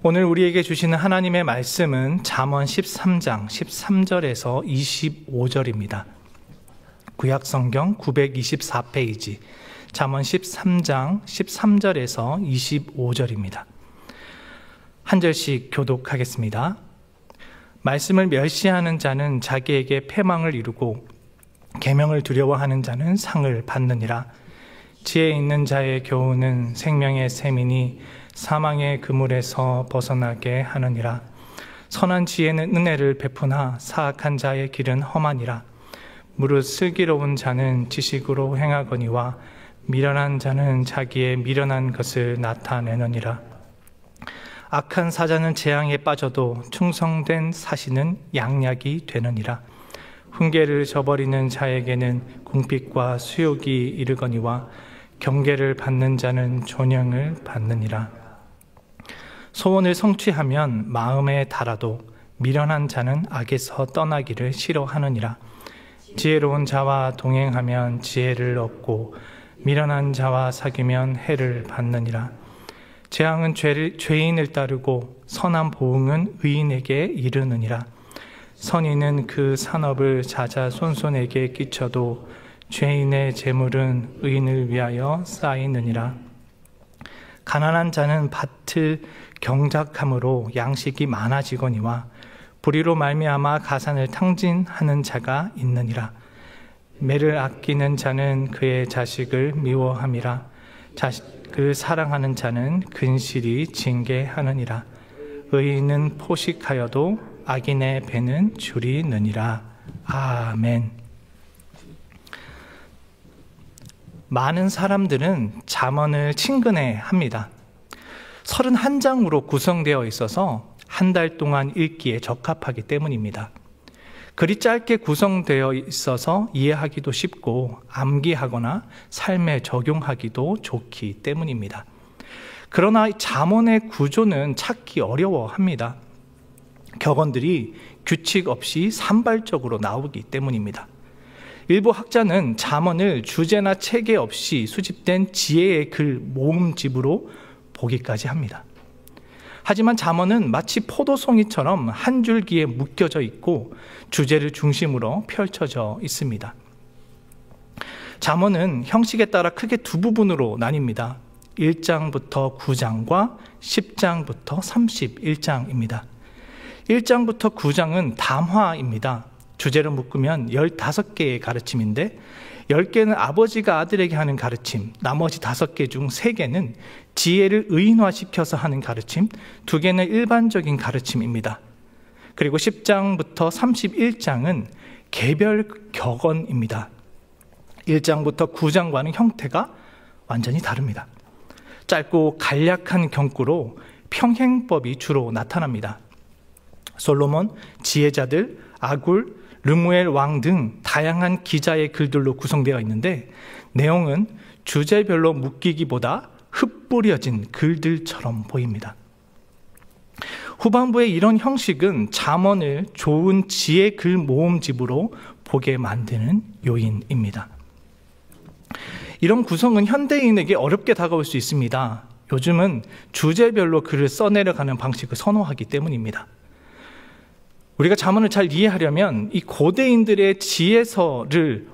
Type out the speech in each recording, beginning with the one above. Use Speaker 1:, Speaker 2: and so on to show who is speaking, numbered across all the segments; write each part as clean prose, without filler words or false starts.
Speaker 1: 오늘 우리에게 주시는 하나님의 말씀은 잠언 13장 13절에서 25절입니다. 구약성경 924페이지 잠언 13장 13절에서 25절입니다. 한 절씩 교독하겠습니다. 말씀을 멸시하는 자는 자기에게 패망을 이루고 계명을 두려워하는 자는 상을 받느니라. 지혜 있는 자의 교훈은 생명의 샘이니 사망의 그물에서 벗어나게 하느니라. 선한 지혜는 은혜를 베푸나 사악한 자의 길은 험하니라. 무릇 슬기로운 자는 지식으로 행하거니와 미련한 자는 자기의 미련한 것을 나타내느니라. 악한 사자는 재앙에 빠져도 충성된 사시는 양약이 되느니라. 훈계를 저버리는 자에게는 궁핍과 수욕이 이르거니와 경계를 받는 자는 존영을 받느니라. 소원을 성취하면 마음에 달아도 미련한 자는 악에서 떠나기를 싫어하느니라. 지혜로운 자와 동행하면 지혜를 얻고 미련한 자와 사귀면 해를 받느니라. 재앙은 죄인을 따르고 선한 보응은 의인에게 이르느니라. 선인은 그 산업을 자자손손에게 끼쳐도 죄인의 재물은 의인을 위하여 쌓이느니라. 가난한 자는 밭을 경작함으로 양식이 많아지거니와 불의로 말미암아 가산을 탕진하는 자가 있느니라. 매를 아끼는 자는 그의 자식을 미워함이라. 자식을 사랑하는 자는 근실이 징계하느니라. 의인은 포식하여도 악인의 배는 줄이느니라. 아멘. 많은 사람들은 잠언을 친근해합니다. 31장으로 구성되어 있어서 한 달 동안 읽기에 적합하기 때문입니다. 글이 짧게 구성되어 있어서 이해하기도 쉽고 암기하거나 삶에 적용하기도 좋기 때문입니다. 그러나 잠언의 구조는 찾기 어려워합니다. 격언들이 규칙 없이 산발적으로 나오기 때문입니다. 일부 학자는 잠언을 주제나 체계 없이 수집된 지혜의 글 모음집으로 보기까지 합니다. 하지만 잠언은 마치 포도송이처럼 한 줄기에 묶여져 있고 주제를 중심으로 펼쳐져 있습니다. 잠언은 형식에 따라 크게 두 부분으로 나뉩니다. 1장부터 9장과 10장부터 31장입니다. 1장부터 9장은 담화입니다. 주제를 묶으면 15개의 가르침인데 10개는 아버지가 아들에게 하는 가르침, 나머지 5개 중 3개는 지혜를 의인화시켜서 하는 가르침, 2개는 일반적인 가르침입니다. 그리고 10장부터 31장은 개별 격언입니다. 1장부터 9장과는 형태가 완전히 다릅니다. 짧고 간략한 경구로 평행법이 주로 나타납니다. 솔로몬, 지혜자들, 아굴, 르무엘 왕 등 다양한 기자의 글들로 구성되어 있는데 내용은 주제별로 묶이기보다 흩뿌려진 글들처럼 보입니다. 후반부의 이런 형식은 잠언을 좋은 지혜 글 모음집으로 보게 만드는 요인입니다. 이런 구성은 현대인에게 어렵게 다가올 수 있습니다. 요즘은 주제별로 글을 써내려가는 방식을 선호하기 때문입니다. 우리가 잠언을 잘 이해하려면 이 고대인들의 지혜서를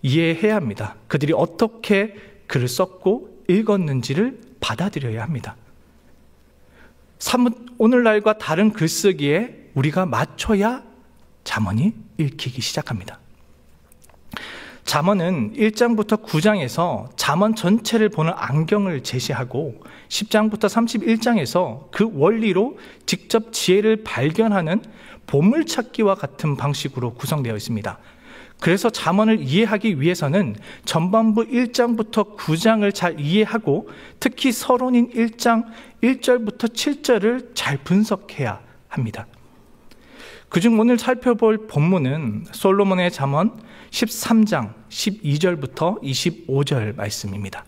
Speaker 1: 이해해야 합니다. 그들이 어떻게 글을 썼고 읽었는지를 받아들여야 합니다. 오늘날과 다른 글쓰기에 우리가 맞춰야 잠언이 읽히기 시작합니다. 잠언은 1장부터 9장에서 잠언 전체를 보는 안경을 제시하고 10장부터 31장에서 그 원리로 직접 지혜를 발견하는 보물찾기와 같은 방식으로 구성되어 있습니다. 그래서 잠언을 이해하기 위해서는 전반부 1장부터 9장을 잘 이해하고 특히 서론인 1장 1절부터 7절을 잘 분석해야 합니다. 그중 오늘 살펴볼 본문은 솔로몬의 잠언 13장 12절부터 25절 말씀입니다.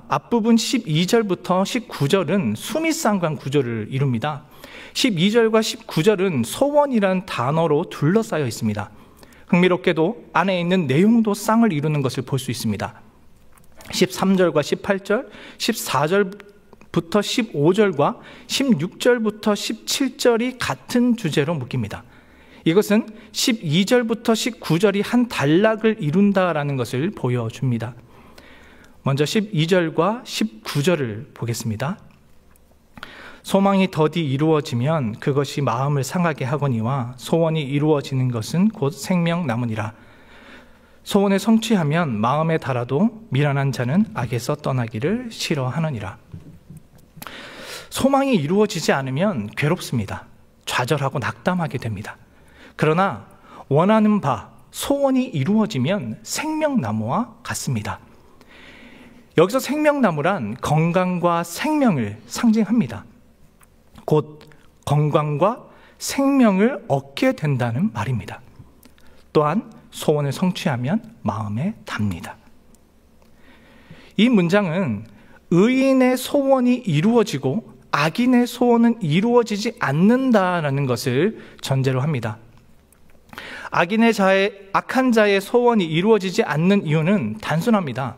Speaker 1: 앞부분 12절부터 19절은 수미상관 구조를 이룹니다. 12절과 19절은 소원이란 단어로 둘러싸여 있습니다. 흥미롭게도 안에 있는 내용도 쌍을 이루는 것을 볼 수 있습니다. 13절과 18절, 14절부터 15절과 16절부터 17절이 같은 주제로 묶입니다. 이것은 12절부터 19절이 한 단락을 이룬다라는 것을 보여줍니다. 먼저 12절과 19절을 보겠습니다. 소망이 더디 이루어지면 그것이 마음을 상하게 하거니와 소원이 이루어지는 것은 곧 생명나무니라. 소원을 성취하면 마음에 달아도 미련한 자는 악에서 떠나기를 싫어하느니라. 소망이 이루어지지 않으면 괴롭습니다. 좌절하고 낙담하게 됩니다. 그러나 원하는 바, 소원이 이루어지면 생명나무와 같습니다. 여기서 생명나무란 건강과 생명을 상징합니다. 곧 건강과 생명을 얻게 된다는 말입니다. 또한 소원을 성취하면 마음에 답니다. 이 문장은 의인의 소원이 이루어지고 악인의 소원은 이루어지지 않는다라는 것을 전제로 합니다. 악한 자의 소원이 이루어지지 않는 이유는 단순합니다.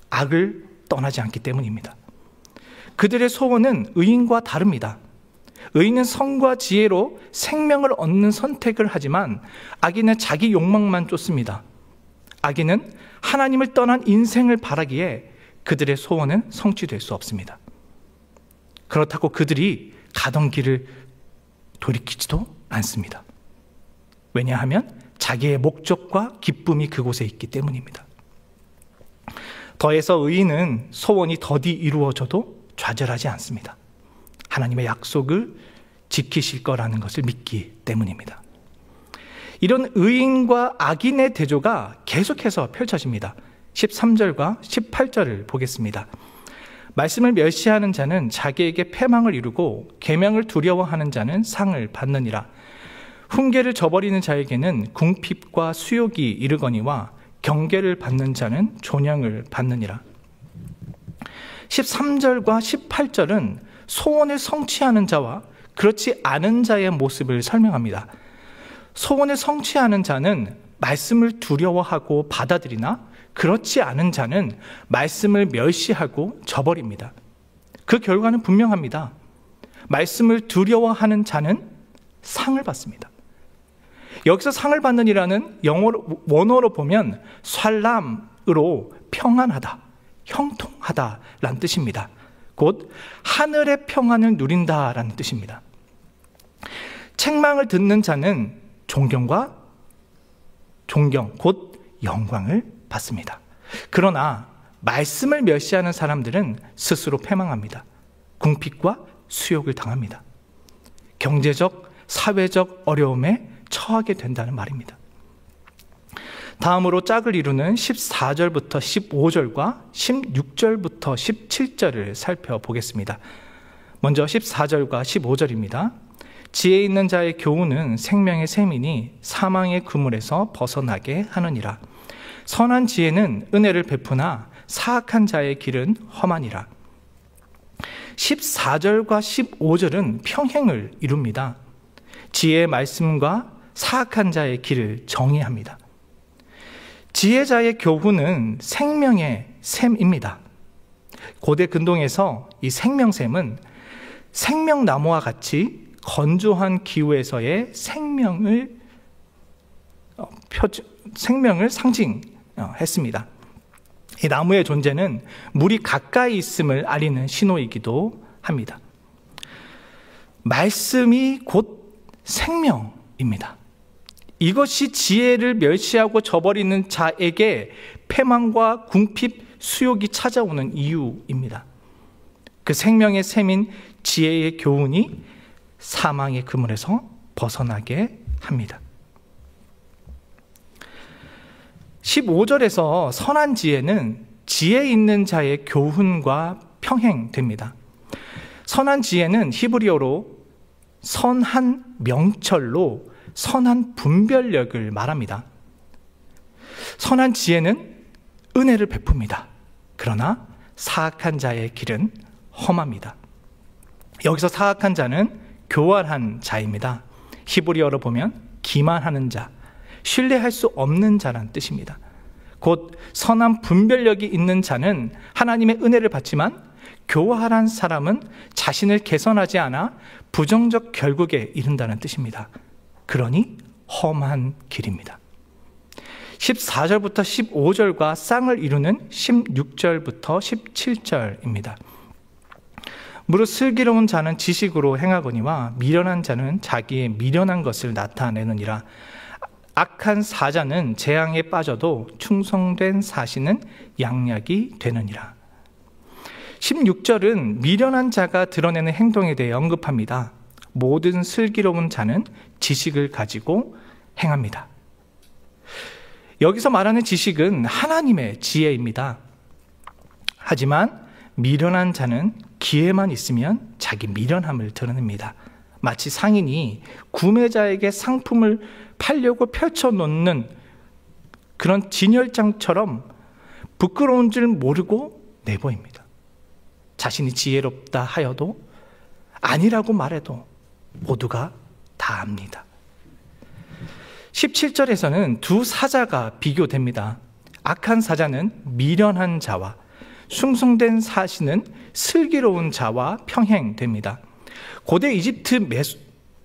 Speaker 1: 악을 떠나지 않기 때문입니다. 그들의 소원은 의인과 다릅니다. 의인은 성과 지혜로 생명을 얻는 선택을 하지만 악인은 자기 욕망만 쫓습니다. 악인은 하나님을 떠난 인생을 바라기에 그들의 소원은 성취될 수 없습니다. 그렇다고 그들이 가던 길을 돌이키지도 않습니다. 왜냐하면 자기의 목적과 기쁨이 그곳에 있기 때문입니다. 더해서 의인은 소원이 더디 이루어져도 좌절하지 않습니다. 하나님의 약속을 지키실 거라는 것을 믿기 때문입니다. 이런 의인과 악인의 대조가 계속해서 펼쳐집니다. 13절과 18절을 보겠습니다. 말씀을 멸시하는 자는 자기에게 패망을 이루고 계명을 두려워하는 자는 상을 받느니라. 훈계를 저버리는 자에게는 궁핍과 수욕이 이르거니와 경계를 받는 자는 존영을 받느니라. 13절과 18절은 소원을 성취하는 자와 그렇지 않은 자의 모습을 설명합니다. 소원을 성취하는 자는 말씀을 두려워하고 받아들이나 그렇지 않은 자는 말씀을 멸시하고 저버립니다. 그 결과는 분명합니다. 말씀을 두려워하는 자는 상을 받습니다. 여기서 상을 받는이라는 원어로 보면 살람으로 평안하다, 형통하다라는 뜻입니다. 곧 하늘의 평안을 누린다라는 뜻입니다. 책망을 듣는 자는 존경, 곧 영광을 받습니다. 그러나 말씀을 멸시하는 사람들은 스스로 패망합니다. 궁핍과 수욕을 당합니다. 경제적, 사회적 어려움에 처하게 된다는 말입니다. 다음으로 짝을 이루는 14절부터 15절과 16절부터 17절을 살펴보겠습니다. 먼저 14절과 15절입니다. 지혜 있는 자의 교훈은 생명의 샘이니 사망의 그물에서 벗어나게 하느니라. 선한 지혜는 은혜를 베푸나 사악한 자의 길은 험하니라. 14절과 15절은 평행을 이룹니다. 지혜의 말씀과 사악한 자의 길을 정의합니다. 지혜자의 교훈은 생명의 샘입니다. 고대 근동에서 이 생명샘은 생명나무와 같이 건조한 기후에서의 생명을 상징했습니다. 이 나무의 존재는 물이 가까이 있음을 알리는 신호이기도 합니다. 말씀이 곧 생명입니다. 이것이 지혜를 멸시하고 저버리는 자에게 패망과 궁핍, 수욕이 찾아오는 이유입니다. 그 생명의 샘인 지혜의 교훈이 사망의 그물에서 벗어나게 합니다. 15절에서 선한 지혜는 지혜 있는 자의 교훈과 평행됩니다. 선한 지혜는 히브리어로 선한 명철로 선한 분별력을 말합니다. 선한 지혜는 은혜를 베풉니다. 그러나 사악한 자의 길은 험합니다. 여기서 사악한 자는 교활한 자입니다. 히브리어로 보면 기만하는 자, 신뢰할 수 없는 자란 뜻입니다. 곧 선한 분별력이 있는 자는 하나님의 은혜를 받지만 교활한 사람은 자신을 개선하지 않아 부정적 결국에 이른다는 뜻입니다. 그러니 험한 길입니다. 14절부터 15절과 쌍을 이루는 16절부터 17절입니다. 무릇 슬기로운 자는 지식으로 행하거니와 미련한 자는 자기의 미련한 것을 나타내느니라. 악한 사자는 재앙에 빠져도 충성된 사시는 양약이 되느니라. 16절은 미련한 자가 드러내는 행동에 대해 언급합니다. 모든 슬기로운 자는 지식을 가지고 행합니다. 여기서 말하는 지식은 하나님의 지혜입니다. 하지만 미련한 자는 기회만 있으면 자기 미련함을 드러냅니다. 마치 상인이 구매자에게 상품을 팔려고 펼쳐놓는 그런 진열장처럼 부끄러운 줄 모르고 내보입니다. 자신이 지혜롭다 하여도 아니라고 말해도 모두가 다 압니다. 17절에서는 두 사자가 비교됩니다. 악한 사자는 미련한 자와 숭숭된 사시는 슬기로운 자와 평행됩니다. 고대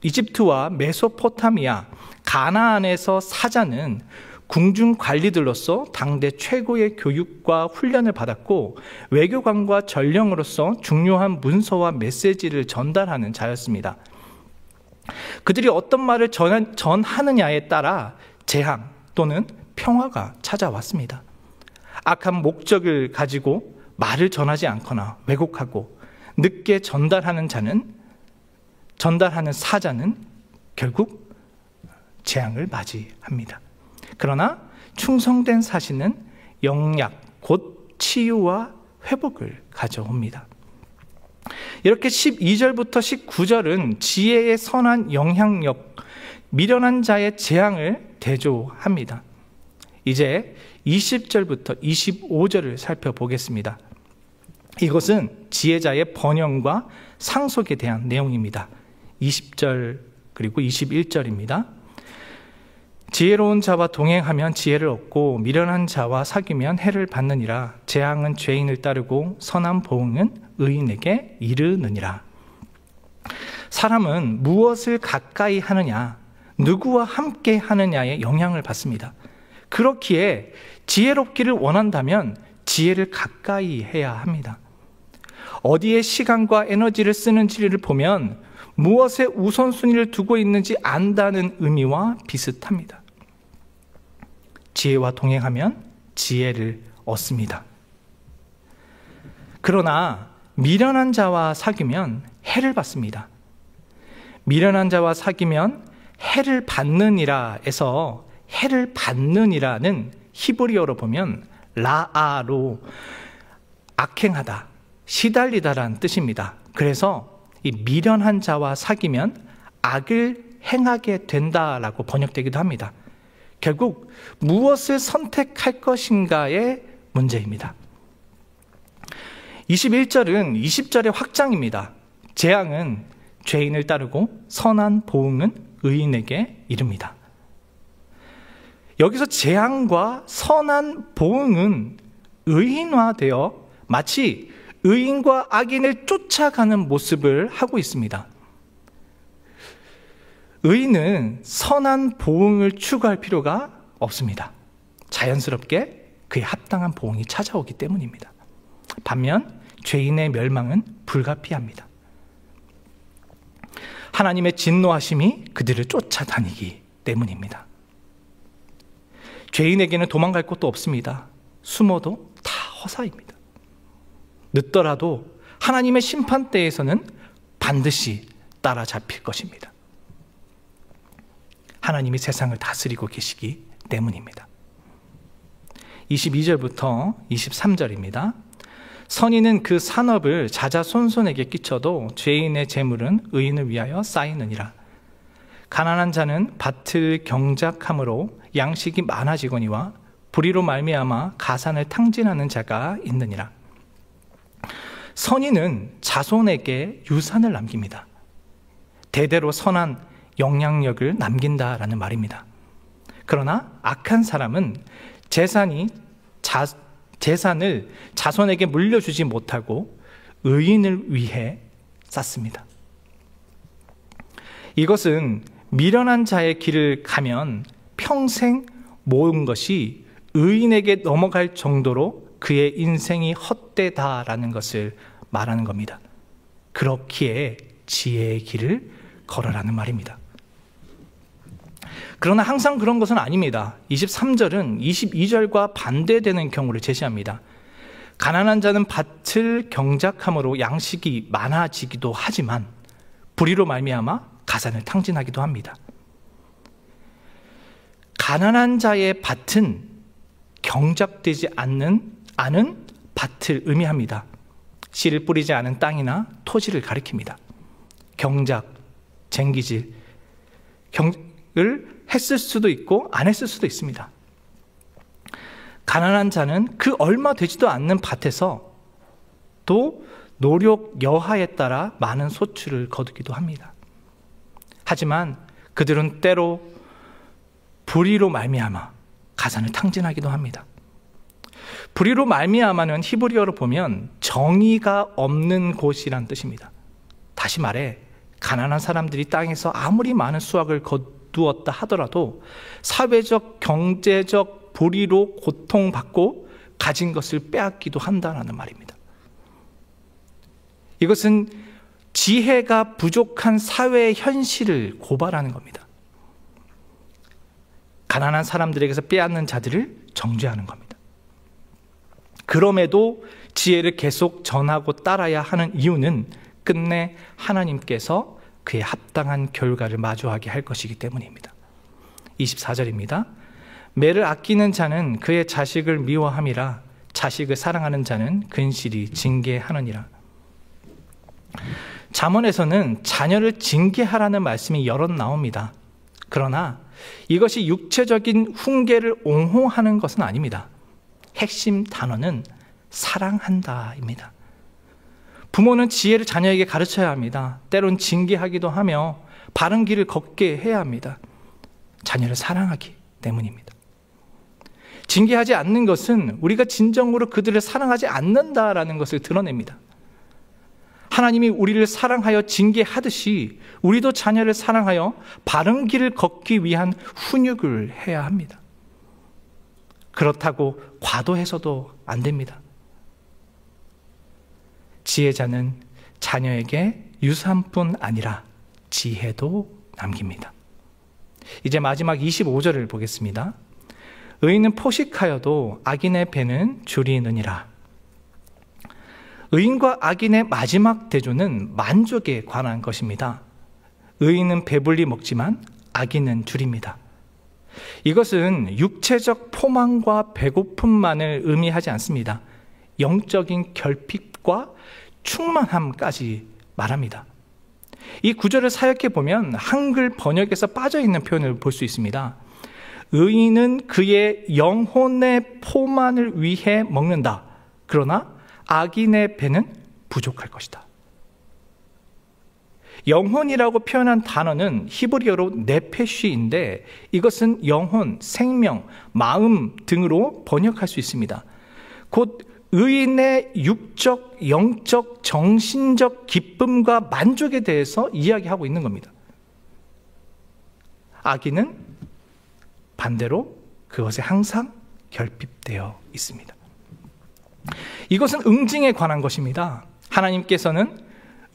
Speaker 1: 이집트와 메소포타미아, 가나안에서 사자는 궁중 관리들로서 당대 최고의 교육과 훈련을 받았고 외교관과 전령으로서 중요한 문서와 메시지를 전달하는 자였습니다. 그들이 어떤 말을 전하느냐에 따라 재앙 또는 평화가 찾아왔습니다. 악한 목적을 가지고 말을 전하지 않거나 왜곡하고 늦게 전달하는 사자는 결국 재앙을 맞이합니다. 그러나 충성된 사시는 영약, 곧 치유와 회복을 가져옵니다. 이렇게 12절부터 19절은 지혜의 선한 영향력, 미련한 자의 재앙을 대조합니다. 이제 20절부터 25절을 살펴보겠습니다. 이것은 지혜자의 번영과 상속에 대한 내용입니다. 20절 그리고 21절입니다. 지혜로운 자와 동행하면 지혜를 얻고 미련한 자와 사귀면 해를 받느니라. 재앙은 죄인을 따르고 선한 보응은 의인에게 이르느니라. 사람은 무엇을 가까이 하느냐, 누구와 함께 하느냐에 영향을 받습니다. 그렇기에 지혜롭기를 원한다면 지혜를 가까이 해야 합니다. 어디에 시간과 에너지를 쓰는지를 보면 무엇에 우선순위를 두고 있는지 안다는 의미와 비슷합니다. 지혜와 동행하면 지혜를 얻습니다. 그러나 미련한 자와 사귀면 해를 받습니다. 미련한 자와 사귀면 해를 받느니라에서 해를 받느니라는 히브리어로 보면 라아로 악행하다, 시달리다라는 뜻입니다. 그래서 이 미련한 자와 사귀면 악을 행하게 된다라고 번역되기도 합니다. 결국 무엇을 선택할 것인가의 문제입니다. 21절은 20절의 확장입니다. 재앙은 죄인을 따르고 선한 보응은 의인에게 이릅니다. 여기서 재앙과 선한 보응은 의인화되어 마치 의인과 악인을 쫓아가는 모습을 하고 있습니다. 의인은 선한 보응을 추구할 필요가 없습니다. 자연스럽게 그에 합당한 보응이 찾아오기 때문입니다. 반면 죄인의 멸망은 불가피합니다. 하나님의 진노하심이 그들을 쫓아다니기 때문입니다. 죄인에게는 도망갈 곳도 없습니다. 숨어도 다 허사입니다. 늦더라도 하나님의 심판대에서는 반드시 따라잡힐 것입니다. 하나님이 세상을 다스리고 계시기 때문입니다. 22절부터 23절입니다. 선인은 그 산업을 자자손손에게 끼쳐도 죄인의 재물은 의인을 위하여 쌓이느니라. 가난한 자는 밭을 경작함으로 양식이 많아지거니와 불의로 말미암아 가산을 탕진하는 자가 있느니라. 선인은 자손에게 유산을 남깁니다. 대대로 선한 영향력을 남긴다라는 말입니다. 그러나 악한 사람은 재산이 재산을 자손에게 물려주지 못하고 의인을 위해 쌓습니다. 이것은 미련한 자의 길을 가면 평생 모은 것이 의인에게 넘어갈 정도로 그의 인생이 헛되다라는 것을 말하는 겁니다. 그렇기에 지혜의 길을 걸어라는 말입니다. 그러나 항상 그런 것은 아닙니다. 23절은 22절과 반대되는 경우를 제시합니다. 가난한 자는 밭을 경작함으로 양식이 많아지기도 하지만 불의로 말미암아 가산을 탕진하기도 합니다. 가난한 자의 밭은 경작되지 않은 밭을 의미합니다. 씨를 뿌리지 않은 땅이나 토지를 가리킵니다. 경작, 쟁기질, 을 했을 수도 있고 안 했을 수도 있습니다. 가난한 자는 그 얼마 되지도 않는 밭에서 또 노력 여하에 따라 많은 소출을 거두기도 합니다. 하지만 그들은 때로 불의로 말미암아 가산을 탕진하기도 합니다. 불의로 말미암아는 히브리어로 보면 정의가 없는 곳이란 뜻입니다. 다시 말해 가난한 사람들이 땅에서 아무리 많은 수확을 거두었다 하더라도 사회적, 경제적 불의로 고통받고 가진 것을 빼앗기도 한다는 말입니다. 이것은 지혜가 부족한 사회의 현실을 고발하는 겁니다. 가난한 사람들에게서 빼앗는 자들을 정죄하는 겁니다. 그럼에도 지혜를 계속 전하고 따라야 하는 이유는 끝내 하나님께서 그에 합당한 결과를 마주하게 할 것이기 때문입니다. 24절입니다. 매를 아끼는 자는 그의 자식을 미워함이라 자식을 사랑하는 자는 근실히 징계하느니라. 잠언에서는 자녀를 징계하라는 말씀이 여럿 나옵니다. 그러나 이것이 육체적인 훈계를 옹호하는 것은 아닙니다. 핵심 단어는 사랑한다입니다. 부모는 지혜를 자녀에게 가르쳐야 합니다. 때론 징계하기도 하며 바른 길을 걷게 해야 합니다. 자녀를 사랑하기 때문입니다. 징계하지 않는 것은 우리가 진정으로 그들을 사랑하지 않는다라는 것을 드러냅니다. 하나님이 우리를 사랑하여 징계하듯이 우리도 자녀를 사랑하여 바른 길을 걷기 위한 훈육을 해야 합니다. 그렇다고 과도해서도 안 됩니다. 지혜자는 자녀에게 유산뿐 아니라 지혜도 남깁니다. 이제 마지막 25절을 보겠습니다. 의인은 포식하여도 악인의 배는 줄이느니라. 의인과 악인의 마지막 대조는 만족에 관한 것입니다. 의인은 배불리 먹지만 악인은 줄입니다. 이것은 육체적 포만과 배고픔만을 의미하지 않습니다. 영적인 결핍과 충만함까지 말합니다. 이 구절을 사역해 보면 한글 번역에서 빠져있는 표현을 볼 수 있습니다. 의인은 그의 영혼의 포만을 위해 먹는다. 그러나 악인의 배는 부족할 것이다. 영혼이라고 표현한 단어는 히브리어로 네페쉬인데 이것은 영혼, 생명, 마음 등으로 번역할 수 있습니다. 곧 의인의 육적, 영적, 정신적 기쁨과 만족에 대해서 이야기하고 있는 겁니다. 악인은 반대로 그것에 항상 결핍되어 있습니다. 이것은 응징에 관한 것입니다. 하나님께서는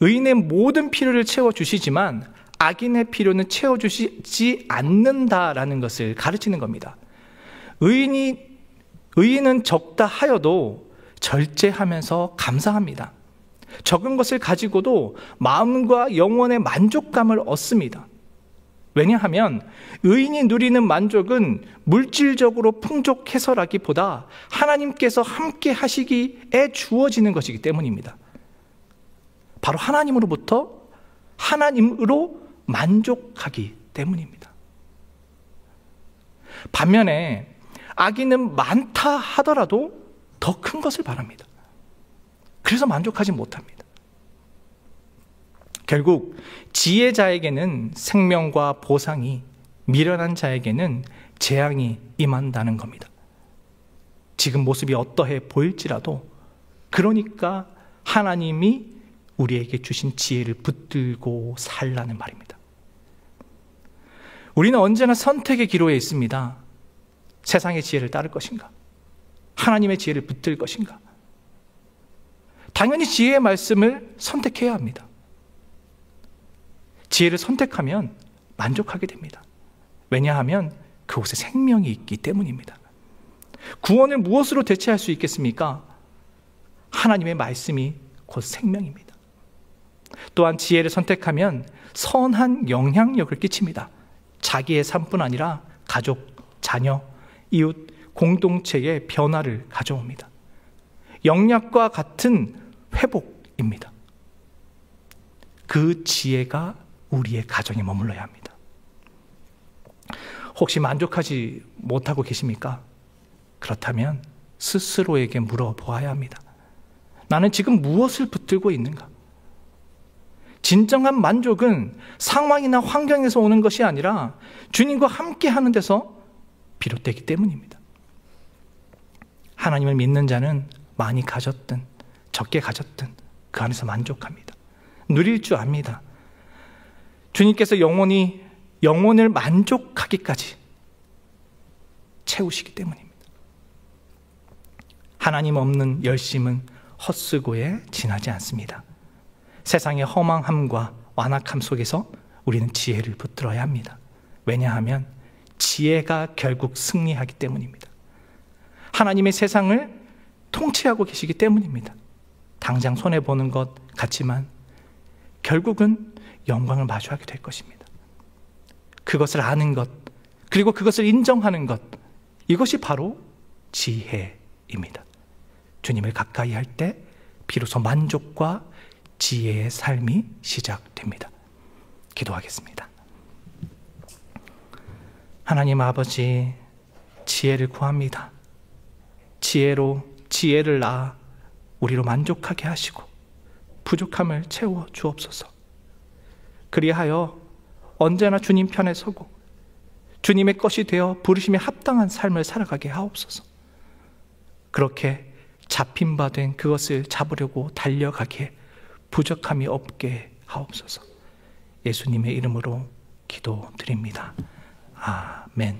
Speaker 1: 의인의 모든 필요를 채워주시지만 악인의 필요는 채워주시지 않는다라는 것을 가르치는 겁니다. 의인은 적다 하여도 절제하면서 감사합니다. 적은 것을 가지고도 마음과 영혼의 만족감을 얻습니다. 왜냐하면 의인이 누리는 만족은 물질적으로 풍족해서라기보다 하나님께서 함께 하시기에 주어지는 것이기 때문입니다. 바로 하나님으로 만족하기 때문입니다. 반면에 악인은 많다 하더라도 더 큰 것을 바랍니다. 그래서 만족하지 못합니다. 결국 지혜자에게는 생명과 보상이, 미련한 자에게는 재앙이 임한다는 겁니다. 지금 모습이 어떠해 보일지라도, 그러니까 하나님이 우리에게 주신 지혜를 붙들고 살라는 말입니다. 우리는 언제나 선택의 기로에 있습니다. 세상의 지혜를 따를 것인가? 하나님의 지혜를 붙들 것인가? 당연히 지혜의 말씀을 선택해야 합니다. 지혜를 선택하면 만족하게 됩니다. 왜냐하면 그곳에 생명이 있기 때문입니다. 구원을 무엇으로 대체할 수 있겠습니까? 하나님의 말씀이 곧 생명입니다. 또한 지혜를 선택하면 선한 영향력을 끼칩니다. 자기의 삶뿐 아니라 가족, 자녀, 이웃, 공동체의 변화를 가져옵니다. 영약과 같은 회복입니다. 그 지혜가 우리의 가정에 머물러야 합니다. 혹시 만족하지 못하고 계십니까? 그렇다면 스스로에게 물어보아야 합니다. 나는 지금 무엇을 붙들고 있는가? 진정한 만족은 상황이나 환경에서 오는 것이 아니라 주님과 함께 하는 데서 비롯되기 때문입니다. 하나님을 믿는 자는 많이 가졌든 적게 가졌든 그 안에서 만족합니다. 누릴 줄 압니다. 주님께서 영혼을 만족하기까지 채우시기 때문입니다. 하나님 없는 열심은 헛수고에 지나지 않습니다. 세상의 허망함과 완악함 속에서 우리는 지혜를 붙들어야 합니다. 왜냐하면 지혜가 결국 승리하기 때문입니다. 하나님의 세상을 통치하고 계시기 때문입니다. 당장 손해보는 것 같지만 결국은 영광을 마주하게 될 것입니다. 그것을 아는 것, 그리고 그것을 인정하는 것, 이것이 바로 지혜입니다. 주님을 가까이 할 때 비로소 만족과 지혜의 삶이 시작됩니다. 기도하겠습니다. 하나님 아버지, 지혜를 구합니다. 지혜를 낳아 우리로 만족하게 하시고 부족함을 채워 주옵소서. 그리하여 언제나 주님 편에 서고 주님의 것이 되어 부르심에 합당한 삶을 살아가게 하옵소서. 그렇게 잡힌 바 된 그것을 잡으려고 달려가기에 부족함이 없게 하옵소서. 예수님의 이름으로 기도드립니다. 아멘.